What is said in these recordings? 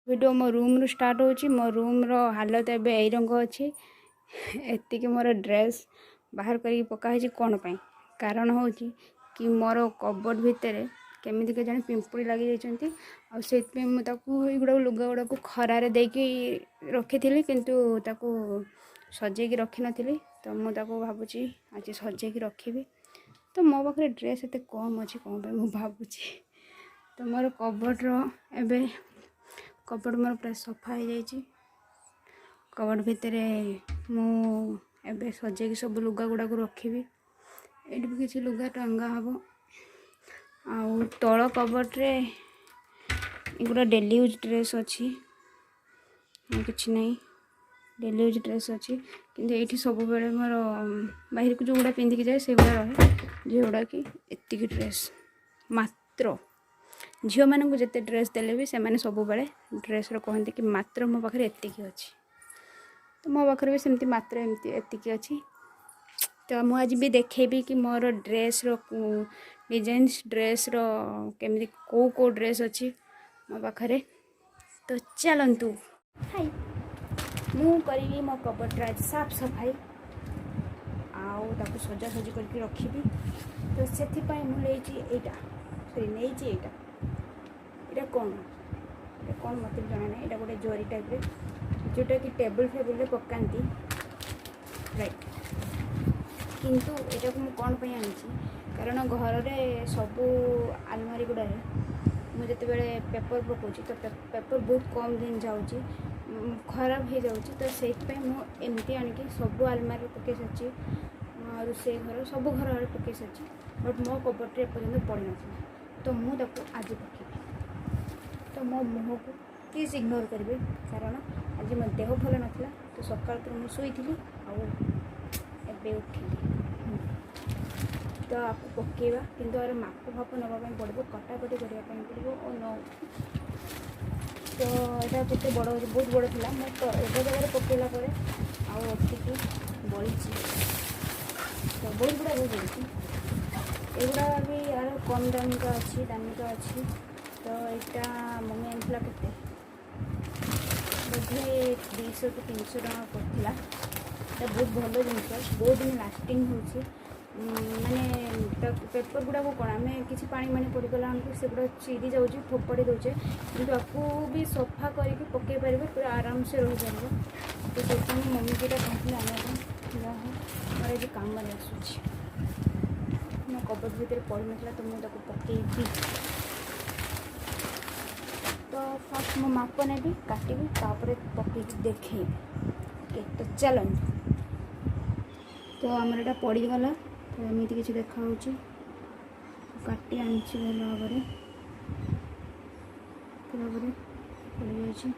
Video मो room रू start होची। मो रूम रो हालत एबे एई रंग अछि। एतिके मोर ड्रेस बाहर करी पका है कौन पाई कारण होची कि मोर कबोर्ड भितर केमिति के जाने पिंपुड़ी लगी जाइछंती आ सेति में ताकू एगुडा लुगा गुडा को खरारे देकी रखिथिली किंतु ताकू सजे की रखी नथिली। तो मु ताकू भाबुची आज सजे की रखिबी। तो मो पाखरे ड्रेस एते कम अछि कोन पे मु भाबुची। तो मोर कबोर्ड रो एबे कबोर्ड मोर पूरा सफा हो जाइए। कबोर्ड भितर मु एबे सजे की सब लुगा गुडा को रखी। ये भी किसी लुगा टंगा हम आउ तल कबोर्ड रे एगुड़ा डेली यूज ड्रेस अच्छी किसी ना डेली यूज ड्रेस अच्छी किंतु ये सब बेले मोर बाहर को जो गुड़ा पिंधिकी जाए से गुड़ा रहे जोड़ा कि एतिकी ड्रेस मात्र झील मानक जिते ड्रेस देले भी से सब बेले ड्रेस कहते कि मात्र मो पाखे एतिकी अच्छी। तो मो पाखे भी सेमती मात्र एमती एतिकी अच्छी। तो मुझे आज भी देखेबी कि मोर ड्रेस रो डिजाइन ड्रेस रो केमती को ड्रेस अच्छी मो पाखे। तो चलतु हाई मु करी मो कबोर्ड आज साफ सफाई आउ ताको सजा सजी करके रखी। तो से मुझे सरी नहीं यहाँ कौन कौन मत जाना ना यहाँ गोटे जरी टाइप जोटा कि टेबल फेबल पकाती राइट किंतु यहाँ को कौन पे आनी कारण घर में सबू आलमारी गुड़ा मुझे पेपर पकाऊँ तो पेपर बहुत कम दिन जाऊँगी खराब हो जाऊँगी। तो से मुझे आणिकी सबू आलमारी पकई सारी रोषे घर सब घर पकई सारी बट मो कबोर्ड एपर्तंत पड़ ना। तो मुझे आज पकई तो मो मुह को प्लीज इग्नोर करेंगे कारण आज मो देह भल नाला। तो सकाल तो मुझे शुई आबे उठिली तो आपको पकेवा किंतु और माप फाप नापी पड़ो कटाकटी करने पड़ो और न तो यहाँ केते बड़ बहुत बड़ था मैं तो एवं जगह पकेला आटिकी बड़ी तो बहुत गुड़ा बहुत बड़ी एगुड़ा भी यार कम दामिका अच्छी दामिका अच्छी। तो यहाँ मम्मी आनी के बोधे 200 कि 300 टका पड़ता। बहुत भल जिनस बहुत दिन लास्टिंग हो माने पेपर गुड़ा को कौन आम कि पानी मानी पड़गला से गुड़ा चिरी जाऊँगी फोपड़ी दौचे कि आपको भी सफा करके पकई पारे पूरा आराम से रही पार। तो से मम्मी जो कहते आने मोर ये कम आसूँ मो कबोर्ड भितर पड़ ना तो मुझे पकईबी। तो फास्ट मो माप ने काटी पकई देखेबी ओके। तो चलते तो आमर यहाँ पड़गला तो एमती किसी देखा काटी आनी भल भाव पड़ जाए।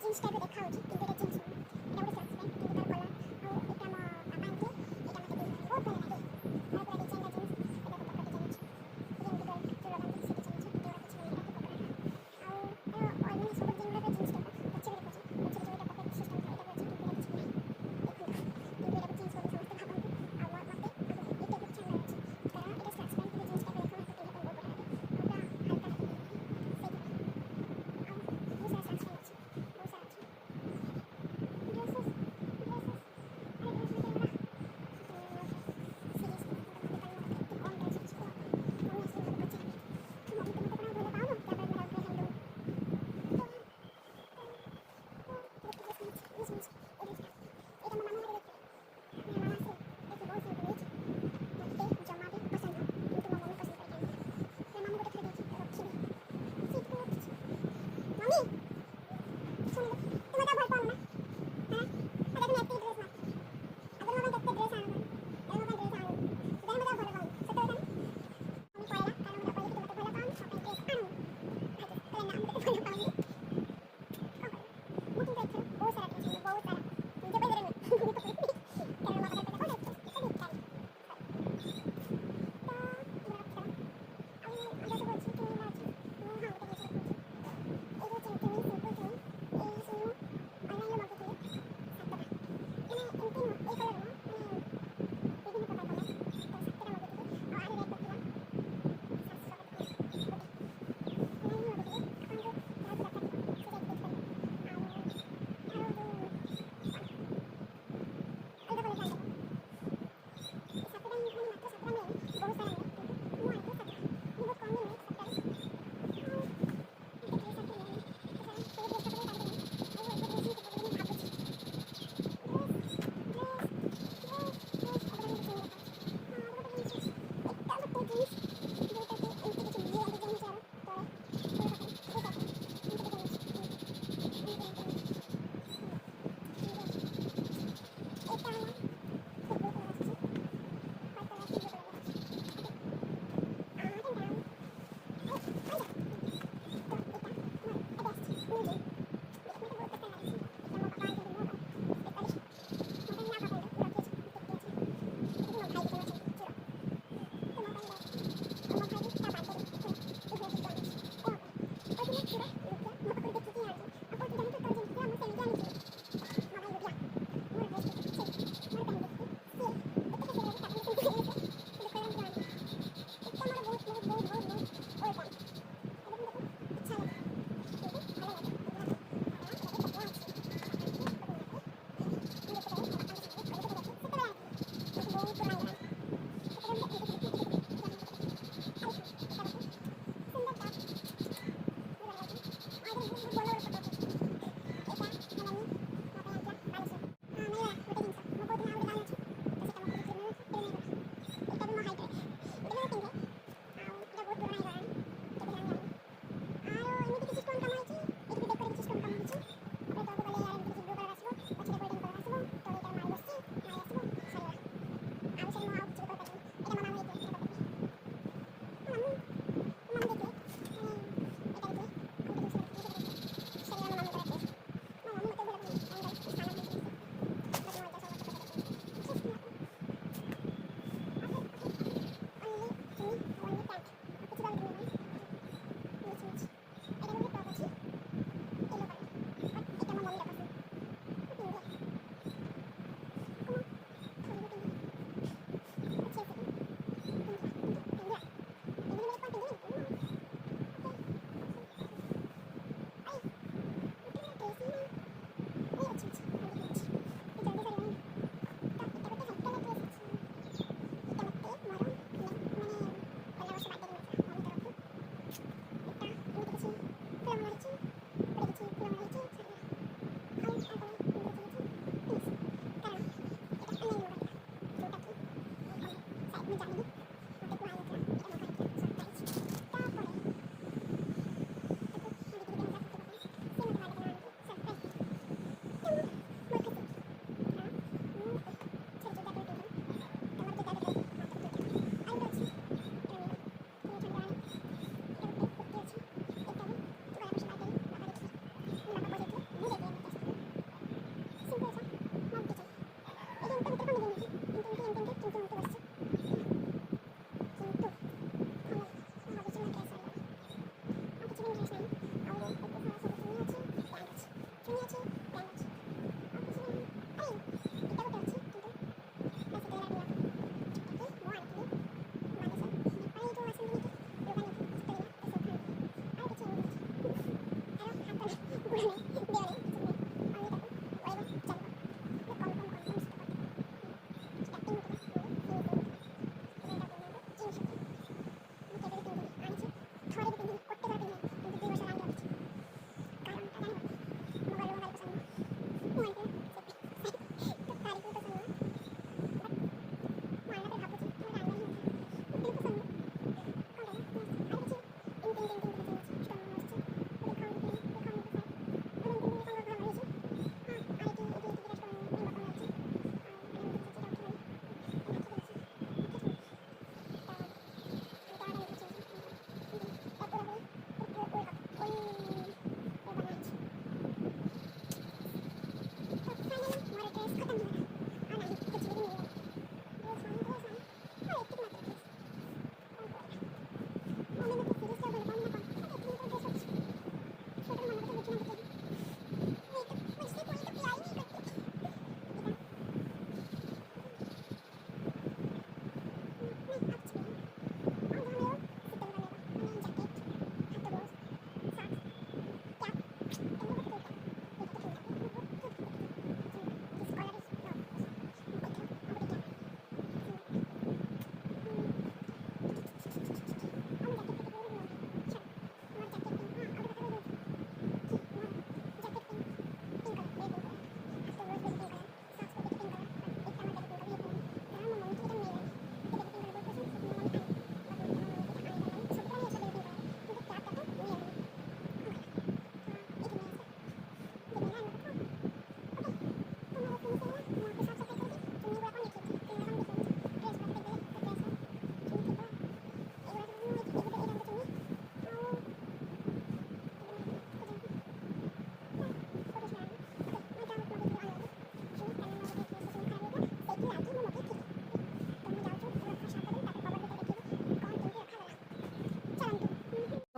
ଜିନ୍ସ ଟାଇପ୍ର ଦେଖାଯାଉଛି କିନ୍ତୁ ଏଇଟା ଜିନ୍ସ ନୁହଁ, ଏଇଟା ଗୋଟେ ସାର୍ଟ ପ୍ୟାଣ୍ଟ କିନ୍ତୁ ତାର କଲର୍ ଆଉ ଏଇଟା ମୋ ବାବା ଆଣିଥିଲେ, ଏଇଟା ମୋତେ ଦେଇଥିଲେ ବହୁତ ଭଲ ଲାଗେ। ଆଉ ପୁରା ଡିଜାଇନର ଜିନ୍ସ, ଏଇଟା କପଡ଼ା ଡିଜାଇନ ଅଛି, ଯେମିତି ଗର୍ଲ ଚୁଳ ବାନ୍ଧି ସେ ଡିଜାଇନ ଅଛି, ଏଗୁଡ଼ା କିଛି ନାହିଁ ଏଇଟା କପଡ଼ାଟା। ଆଉ ମାନେ ସବୁ ଜିନ୍ ଗୁଡ଼ା ଜିନ୍ସ ଟାଇପ୍ର ପଛରେ ଦେଖାଉଛି, ପଛରେ ଯେଉଁ ଏଇଟା ପକେଟ୍ ସିଷ୍ଟମ୍ ଥାଏ ଏଇଟା ଅଛି କିନ୍ତୁ ଏଇଟା କିଛି ନାହିଁ ଦେଖନ୍ତୁ, କିନ୍ତୁ ଏଇଟାକୁ ଜିନ୍ସ ବୋଲି ସମସ୍ତେ ଭାବନ୍ତି। ଆଉ ମୋତେ ଏଇ ଟାଇପ୍ର କିଛି ଆଣିବାର ଅଛି କାରଣ ଏଇଟା ସାର୍ଟ ପ୍ୟାଣ୍ଟ କିନ୍ତୁ ଜିନ୍ସ ଟାଇପ୍ର ଦେଖାଯାଉଛି, ପିନ୍ଧିବା ପାଇଁ ବହୁତ ବଢ଼ିଆ ଲାଗେ ଆଉ ପୁରା ହାଲକା ଲାଗେ ପିନ୍ଧିବା ପାଇଁ ସେଇଥିପାଇଁ। ଆଉ ବହୁତ ସାରା ସାର୍ଟ ପ୍ୟାଣ୍ଟ ଅଛି, ବହୁତ ସାରା ଅଛି।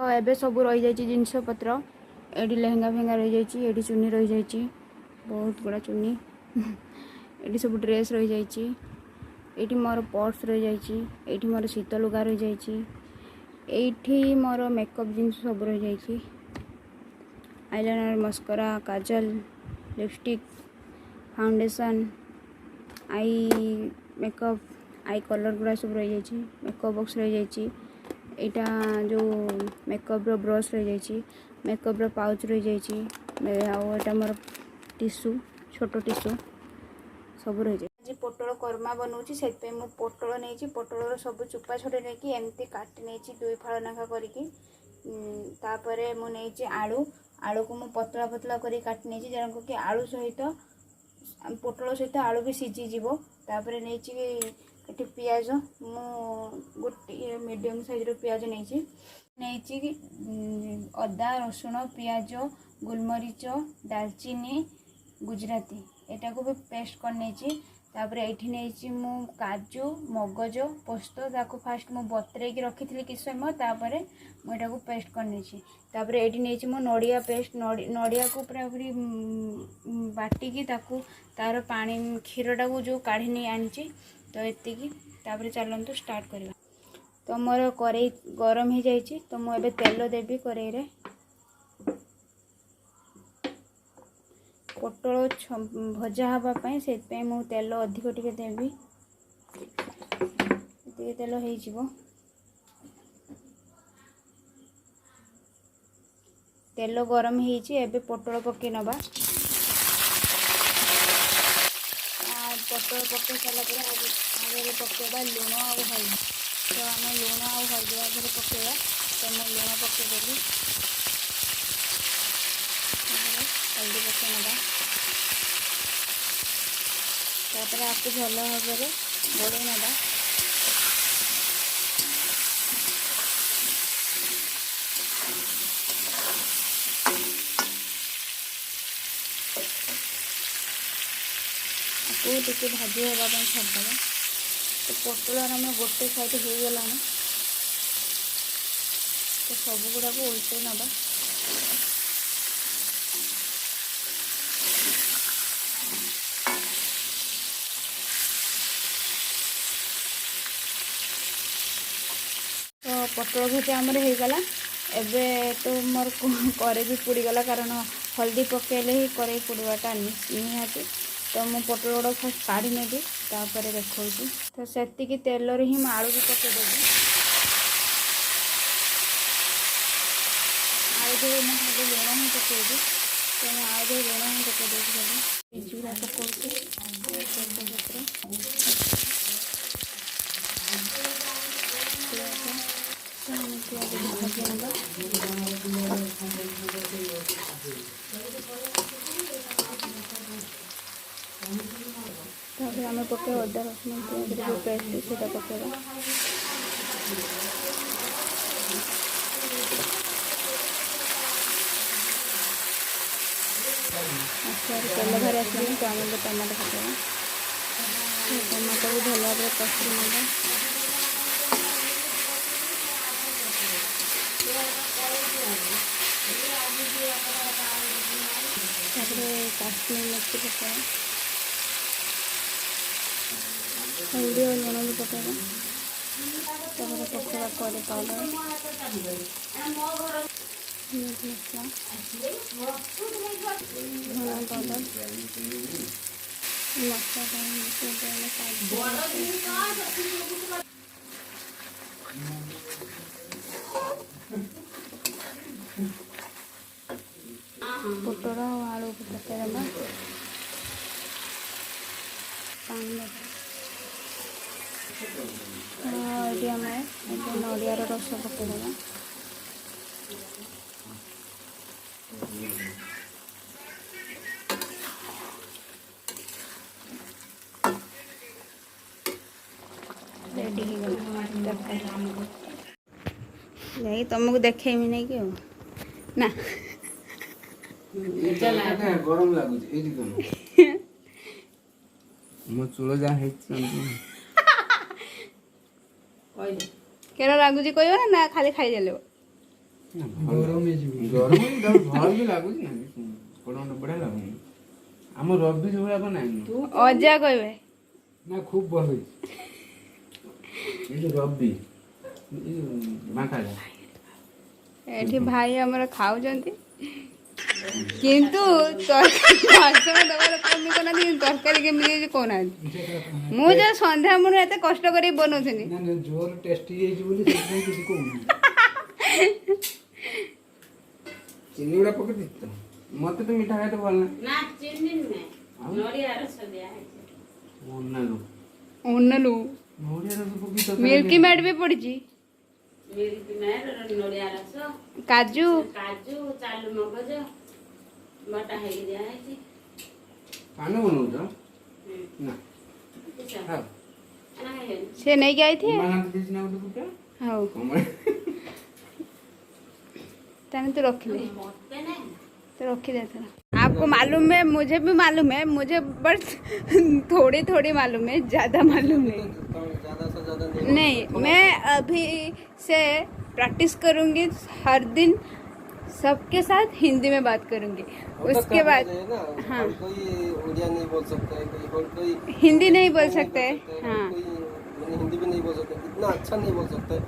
तो एबे सब रही जाइए जिनस पत्र एडी लेहेंगा फेंगा रही जाइए एडी चुन्नी रही जाइए बहुत गुड़ा चुन्नी एडी सब ड्रेस रही जाइए एठी मोर पर्स रही जाइए एठी मोर शीत लुगा रही जाइए एठी मोर मेकअप जिनस सब रही जाइए eyeliner mascara kajal lipstick foundation eye makeup eye colour गुड़ा सब रही जाइए मेकअप बॉक्स रही जाइए यहाँ जो मेकअप रो ब्रश रही जाइए मेकअप रो पाउच रही जाइए आटा मोर टिश्यू छोट टिश्यू सब रही जाए आज पोटल करमा बनाऊँगी से पोटल नहीं पोटल सब चुपा छोटे नहीं एमती काटी नहीं 2 फाड़ नाखा करके तापरे मु नहीं आलू आलू को मु पतला पतला कर काटी नहीं जन कि आलू सहित पोटल सहित आलू भी सीझीज तापर नहीं पियाज मु गोटे मीडियम साइज रो पियाज नहीं अदा रसुण पियाज गोलमरीच दालचीनी गुजराती एटा को भी पेस्ट कर नहीं तापर एठी नहीं मु काजू मगज पोस्त ताको फास्ट मु बतरे की रखी थी किस समय तापर मुझे पेस्ट कर नहीं तापर एठी नहीं मु नड़िया पेस्ट नड़िया को पूरा पूरी बाटिकी ताकू तार पानी क्षीरटा को जो काढ़ी नहीं आनी तो एतिकी तापर चलतु स्टार्ट करवा तो मोर कड़ई गरम हो जाइए तो मुझे तेल देवी कड़ई रे पोटल भजा हाँपाई से मु तेल अधिक टिके देवी तेल हो तेल गरम हो पोटल पकई नवा पोटल पकई सारापर आगे पकईवा लुण आ हल्दी तो आम लुण आ हल्दी आगे पकईवा तो मैं लुण पकईदेवी हल्दी पकई नवा तापर आपको भल भाव में गोड़े नवा आपको टे भाजी हाँपाई छाड़देवा तो पोटल आम गोटे साइड हो गला तो सब गुड़ाक उल्टे नवा तो पोटल भजा आमर हो गला एबे तो मोर करे भी पोड़ीगला कारण हल्दी पकेले ही करे पोड़वाटा निहाती तो मु पोटल गुड़ा फास्ट काढ़ी नेबी तापर देखा तो से तेल ही मैं आलू भी पकईदेवी आलू जो मैं खाली लुण ही पकईबी तो मैं आलू जो लुण ही पकईदेवी खाली जीरा पकाऊँ तापर आम पकई अदा रसुण पियाज जो पेस्ट से पकईवा तेल बाहर आसला तो आम टमाटो पकईवा टमाटो भी भल भाव कषि ना काश्मीर मिर्ची पकईवा हल्दी और लुण भी पकईवा तापर पकईवा करी पाउडर मीट मसला धनिया पाउडर पोटल आलू को पकईदेवा ये आम नड़ियार रस पकईदेवा रेडी हो गला तरकारी तुमको देखेमी नहीं कि ना गरम लगुच मो चूल जा केरा लगुच कह ना खाली खाई देले ଗରମ ଭଲ ବି ଲାଗୁଛି ନା କଣ ବଢିଆ ଲାଗୁନି ଆମ ରବି ଯୋଉଭଳିଆ ବନାଇନି ଅଜା କହିବେ ନା ଖୁବ ଭଲ ହେଇଛି ଏଇ ଯୋଉ ରବି ଏଇ ମାଖାଟା ଏଠି ଭାଇ ଆମର ଖାଉଛନ୍ତି କିନ୍ତୁ ତରକାରୀ ବାସନ ଦେବାର କମି କରୁନାହାନ୍ତି କିନ୍ତୁ ତରକାରୀ କେମିତି ହେଇଛି କହୁନାହାନ୍ତି ମୁଁ ଯେ ସନ୍ଧ୍ୟା ମୁଣୁ ଏତେ କଷ୍ଟ କରିକି ବନଉଥିଲି ନା ଜୋର ଟେଷ୍ଟି ହେଇଛି ବୋଲି ସେଥିପାଇଁ କିଛି କହୁନି ଚିନି ଗୁଡା ପକେଇ ଦେଇଛି ତ ମତେ ତ ମିଠା ଖାଇତେ ଭଲ ନା ଚିନି ନୁହେଁ ନଡ଼ିଆ ରସ ଦିଆ ହେଇଛି ନାହିଁ ଅନଲୁ ନଡ଼ିଆ ରସ ପକେଇ ତ ମିଲ୍କି ମେଡ୍ ବି ପଡିଛି ମିଲ୍କ ମେଡ୍ ନଡ଼ିଆ ରସ କାଜୁ କାଜୁ ଚାଲୁ ମଗଜ ବଟା ହେଇକି ଦିଆ ହେଇଛି ପାନ ବନଉଛ ନା ଖାଅ से नहीं गई थी କମଳା ଦେଇଛି ନା ଗୋଟେ ଗୁଟା हाँ କମଳା तने तो रख ले ମତେ ନାହିଁ तो रखी देता आपको मालूम है मुझे भी मालूम है मुझे बस थोड़ी थोड़ी मालूम है ज़्यादा मालूम नहीं ज्यादा से ज्यादा नहीं मैं अभी से प्रैक्टिस करूँगी हर दिन सबके साथ हिंदी में बात करूँगी उसके बाद हाँ कोई उड़िया नहीं बोल सकता है कोई हिंदी नहीं बोल सकते हाँ कोई हिंदी भी नहीं बोल सकता इतना अच्छा नहीं बोल सकता है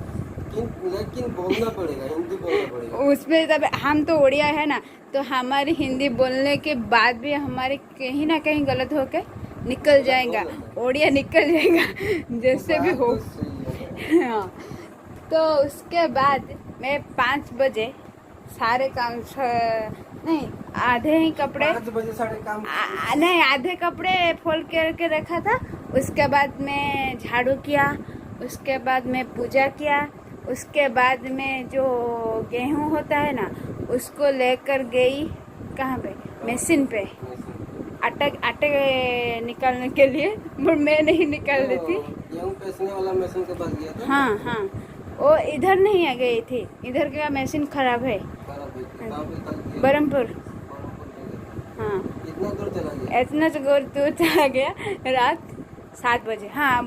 लेकिन बोलना पड़ेगा हिंदी बोलना पड़ेगा उसमें तब हम तो उड़िया है ना तो हमारी हिंदी बोलने के बाद भी हमारे कहीं ना कहीं गलत होके निकल जाएगा उड़िया निकल जाएगा जैसे भी हो बात तो सही है। हाँ तो उसके बाद मैं 5 बजे सारे काम नहीं आधे ही कपड़े 5 बजे साढ़े काम नहीं आधे कपड़े फोल्ड करके रखा था उसके बाद मैं झाड़ू किया उसके बाद मैं पूजा किया उसके बाद में जो गेहूं होता है ना उसको लेकर गई कहाँ पे मशीन पे आटे निकालने के लिए पर मैं नहीं निकाल रही थी गेहूं पेसने वाला मशीन के पास गया था हाँ हाँ वो इधर नहीं आ गई थी इधर का मशीन खराब है खराब है कहाँ पे कल गया बरमपुर बरमपुर पे गया। हाँ इतना दूर चला गया इतना दूर चला गया रात 7 बजे हाँ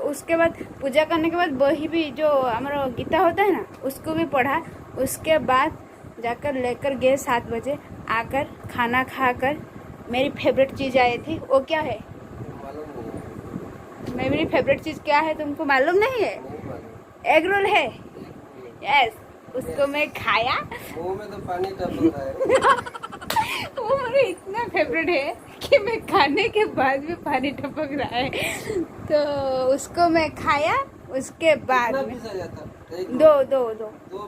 उसके बाद पूजा करने के बाद वही भी जो हमारा गीता होता है ना उसको भी पढ़ा उसके बाद जाकर लेकर गए 7 बजे आकर खाना खाकर मेरी फेवरेट चीज़ आई थी वो क्या है मालूम नहीं मेरी फेवरेट चीज़ क्या है तुमको मालूम नहीं है नहीं मालूम एग रोल है यस उसको मैं खाया मुंह में तो पानी टपक रहा है वो मेरा इतना फेवरेट है कि मैं खाने के बाद भी पानी टपक रहा है तो उसको मैं खाया उसके बाद कितना में पीस आ जाता एक दो दो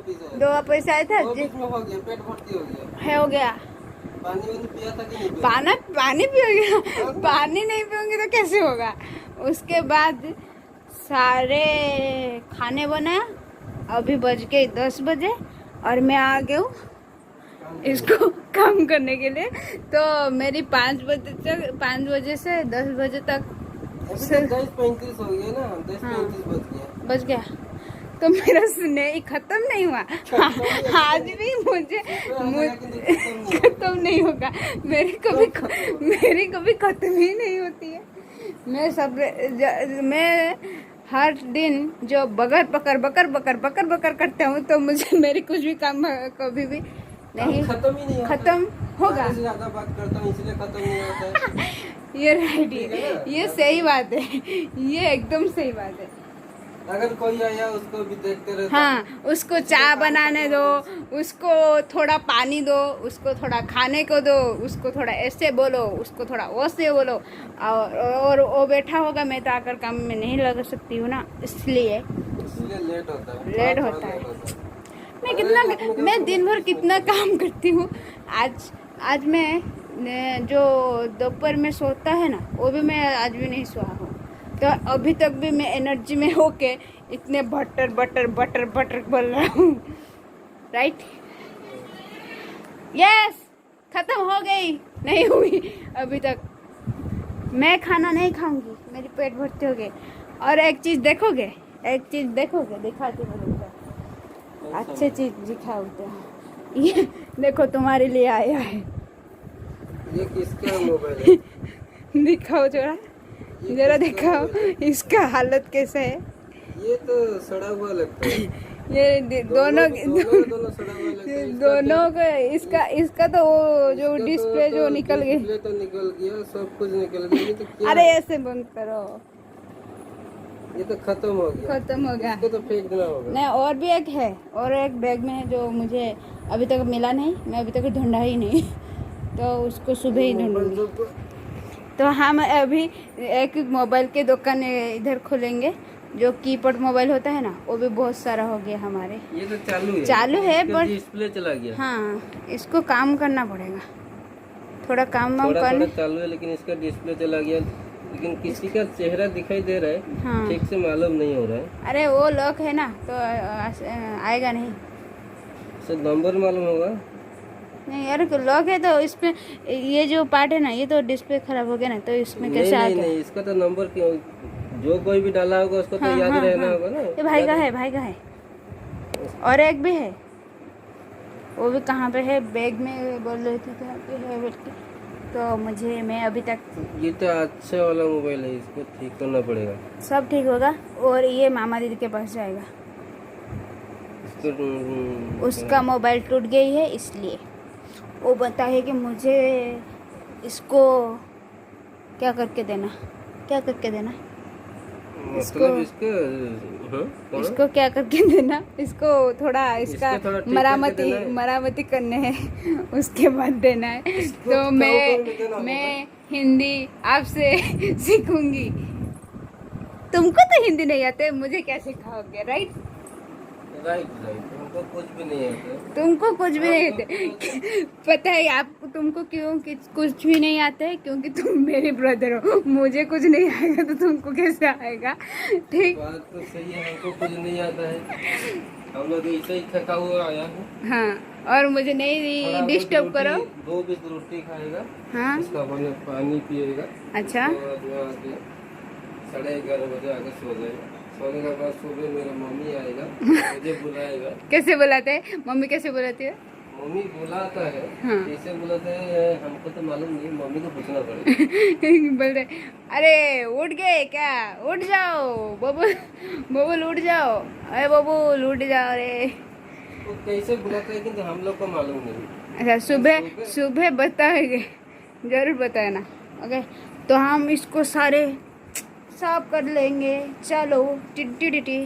पीस आ दो पैसा आया था दो पीस में हो गया पेट भर्ती हो गया हो गया पानी वानी पिया था कि नहीं पिया पानी पियोगे पानी नहीं पियोगे तो कैसे होगा उसके बाद सारे खाने बनाया अभी बज गए 10 बजे और मैं आ गई हूँ इसको काम करने के लिए तो मेरी 5 बजे से 10 बजे तक अभी तो 10:35 हो गया ना 10:35 बज गया बच गया तो मेरा स्नेह खत्म नहीं हुआ आज भी मुझे खत्म नहीं होगा मेरी कभी खत्म ही नहीं होती है मैं हर दिन जो बकर करता हूँ तो मुझे मेरी कुछ भी काम कभी भी नहीं खत्म ही नहीं होता खत्म होगा से ज्यादा बात करता हूँ इसलिए खत्म नहीं होता है ये राइट है ये सही बात है ये एकदम सही बात है अगर कोई आया उसको भी देखते रहते हाँ उसको चाय बनाने दो उसको थोड़ा पानी दो उसको थोड़ा खाने को दो उसको थोड़ा ऐसे बोलो उसको थोड़ा वैसे बोलो और वो बैठा होगा मैं तो आकर काम में नहीं लग सकती हूँ ना इसलिए इसलिए लेट होता है लेट थोड़ा होता है। लेट होता मैं दिन भर कितना काम करती हूँ आज मैं जो दोपहर में सोता है ना वो भी मैं आज भी नहीं सोया हूँ तो अभी तक भी मैं एनर्जी में होके इतने बटर बोल रहा हूँ राइट यस खत्म हो गई नहीं हुई अभी तक मैं खाना नहीं खाऊंगी मेरी पेट भरती हो गई और एक चीज़ देखोगे दिखाती हूँ तुमको अच्छी चीज़ दिखाते हैं ये देखो तुम्हारे लिए आया है ये किसका मोबाइल है दिखाओ जरा दिखाओ इसका हालत कैसे है ये तो सड़ा हुआ लगता है ये दोनों दोनों सड़ा हुआ लगता है। दोनों का इसका तो वो जो डिस्प्ले जो निकल गई। डिस्प्ले तो निकल गया, सब कुछ निकल गया। ये तो क्या अरे है? ऐसे बंद करो, ये तो खत्म हो गया। खत्म हो गया। इसको तो फेंक देना होगा। नहीं, और भी एक है, और एक बैग में है जो मुझे अभी तक मिला नहीं, मैं अभी तक ढूंढा ही नहीं, तो उसको सुबह ही ढूंढूंगी। तो हम अभी एक मोबाइल के दुकान इधर खोलेंगे, जो कीपैड मोबाइल होता है ना, वो भी बहुत सारा हो गया हमारे। ये तो चालू है। चालू है इसका पर डिस्प्ले चला गया। हाँ, इसको काम करना पड़ेगा, थोड़ा काम वाम थोड़ा करने। चालू है, लेकिन इसका डिस्प्ले चला गया। लेकिन किसी का चेहरा दिखाई दे रहा है, हाँ। ठीक से मालूम नहीं हो रहा है। अरे वो लॉक है ना, तो आएगा नहीं। सर नंबर मालूम होगा। नहीं यार, लॉक है तो इसमें ये जो पार्ट है ना, ये तो डिस्प्ले खराब हो गया ना, तो इसमें नहीं कैसे आ नहीं गया? नहीं, इसका तो नंबर क्यों, जो कोई भी डाला होगा उसको तो हाँ, याद हाँ, रहना हाँ। होगा ना। ये भाई का है, भाई का है। और एक भी है, वो भी कहाँ पे है, बैग में बोल रहे थे कहाँ पे है बोल के। तो मैं अभी तक ये तो अच्छा वाला मोबाइल है, इसको ठीक करना पड़ेगा। सब ठीक होगा, और ये मामा दीदी के पास जाएगा। इसको उसका मोबाइल टूट गई है, इसलिए वो बता है कि मुझे इसको क्या करके देना, क्या करके देना, मतलब इसको हाँ, कौन? इसको क्या करके देना, इसको थोड़ा इसका इसको थोड़ा ठीक करके देना है। मरामती करने हैं, उसके बाद देना है। तो ऊपर में देना मैं हिंदी आपसे सीखूंगी। तुमको तो हिंदी नहीं आते, मुझे क्या सिखाओगे? राइट, राइट राइट, हमको कुछ भी नहीं आता। तुमको कुछ भी नहीं आते। पता है आपको, तुमको क्यों कि कुछ भी नहीं आता है? क्योंकि तुम मेरे ब्रदर हो, मुझे कुछ नहीं आएगा तो तुमको कैसे आएगा? ठीक, बात तो सही है, हमको कुछ नहीं आता है। हम लोग ऐसे ही थका हुआ आया है। हाँ, और मुझे नहीं डिस्टर्ब करो। 2 पीस रोटी खाएगा, हाँ, उसका बने पानी पिएगा। अच्छा, और आके 11:30 बजे आके सो जाएगा। सोने के बाद सुबह मेरा मम्मी आएगा, मुझे बुलाएगा। कैसे बुलाते हैं मम्मी, कैसे बुलाती है? मम्मी बुलाता है, हाँ। कैसे बुलाते हैं हमको तो मालूम नहीं, मम्मी को पूछना पड़ेगा। बोलते, अरे उठ गए क्या, उठ जाओ बबुल, बबुल उठ जाओ, अरे बबुल उठ जाओ रे। वो कैसे बुलाता है कि हम लोग को मालूम नहीं। अच्छा, सुबह सुबह बताएंगे, जरूर बताना। ओके, तो हम इसको सारे साफ कर लेंगे। चलो टिटी टिटी।